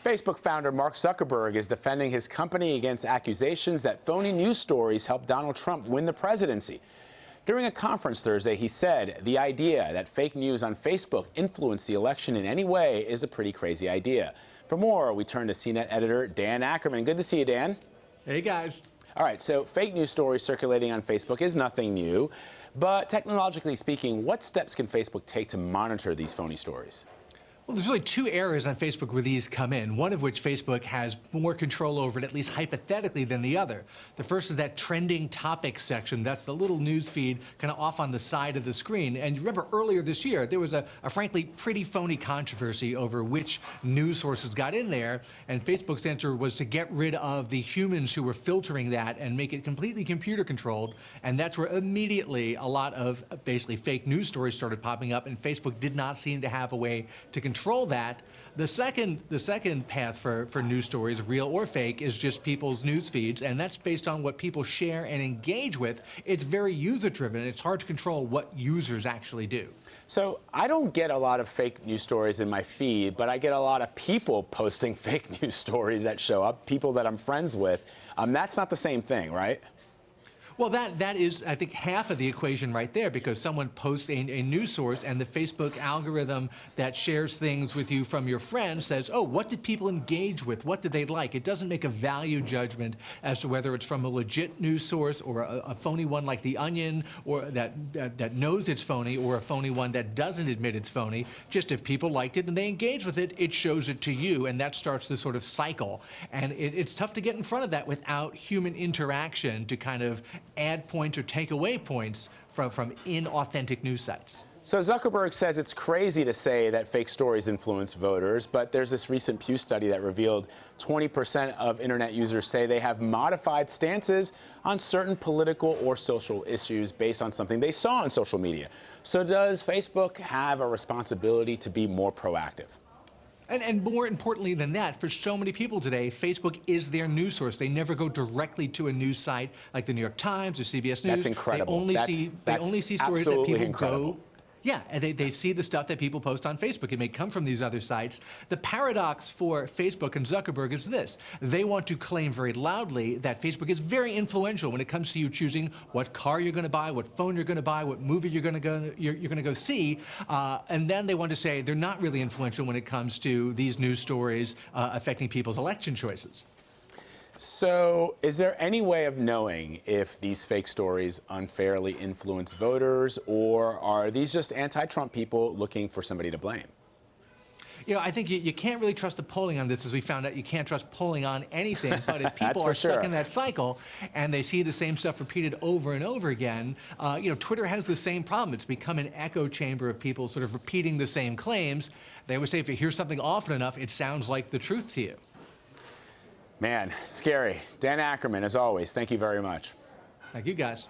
Facebook founder Mark Zuckerberg is defending his company against accusations that phony news stories helped Donald Trump win the presidency. During a conference Thursday, he said the idea that fake news on Facebook influenced the election in any way is a pretty crazy idea. For more, we turn to CNET editor Dan Ackerman. Good to see you, Dan. Hey, guys. All right, so fake news stories circulating on Facebook is nothing new. But technologically speaking, what steps can Facebook take to monitor these phony stories? Well, there's really two areas on Facebook where these come in, one of which Facebook has more control over, at least hypothetically, than the other. The first is that trending topics section. That's the little news feed kind of off on the side of the screen. And you remember earlier this year, there was a frankly pretty phony controversy over which news sources got in there. And Facebook's answer was to get rid of the humans who were filtering that and make it completely computer controlled. And that's where immediately a lot of basically fake news stories started popping up, and Facebook did not seem to have a way to control that. The second path for news stories, real or fake, is just people's news feeds, and that's based on what people share and engage with. It's very user-driven. It's hard to control what users actually do. So I don't get a lot of fake news stories in my feed, but I get a lot of people posting fake news stories that show up, people that I'm friends with. That's not the same thing, right? Well, that is, I think, half of the equation right there, because someone posts a news source and the Facebook algorithm that shares things with you from your friends says, oh, what did people engage with? What did they like? It doesn't make a value judgment as to whether it's from a legit news source or a phony one like The Onion, or that knows it's phony, or a phony one that doesn't admit it's phony. Just if people liked it and they engage with it, it shows it to you, and that starts this sort of cycle. And it's tough to get in front of that without human interaction to kind of add points or take away points from inauthentic news sites. So Zuckerberg says it's crazy to say that fake stories influence voters, but there's this recent Pew study that revealed 20% of internet users say they have modified stances on certain political or social issues based on something they saw on social media. So does Facebook have a responsibility to be more proactive? And more importantly than that, for so many people today, Facebook is their news source. They never go directly to a news site like the New York Times or CBS News. That's incredible. They only see stories that people go. Yeah, and they see the stuff that people post on Facebook. It may come from these other sites. The paradox for Facebook and Zuckerberg is this. They want to claim very loudly that Facebook is very influential when it comes to you choosing what car you're going to buy, what phone you're going to buy, what movie you're going to go see. And then they want to say they're not really influential when it comes to these news stories affecting people's election choices. So is there any way of knowing if these fake stories unfairly influence voters, or are these just anti-Trump people looking for somebody to blame? You know, I think you can't really trust the polling on this, as we found out. You can't trust polling on anything. But if people are stuck in that cycle and they see the same stuff repeated over and over again, you know, Twitter has the same problem. It's become an echo chamber of people sort of repeating the same claims. They always say if you hear something often enough, it sounds like the truth to you. Man, scary. Dan Ackerman, as always, thank you very much. Thank you, guys.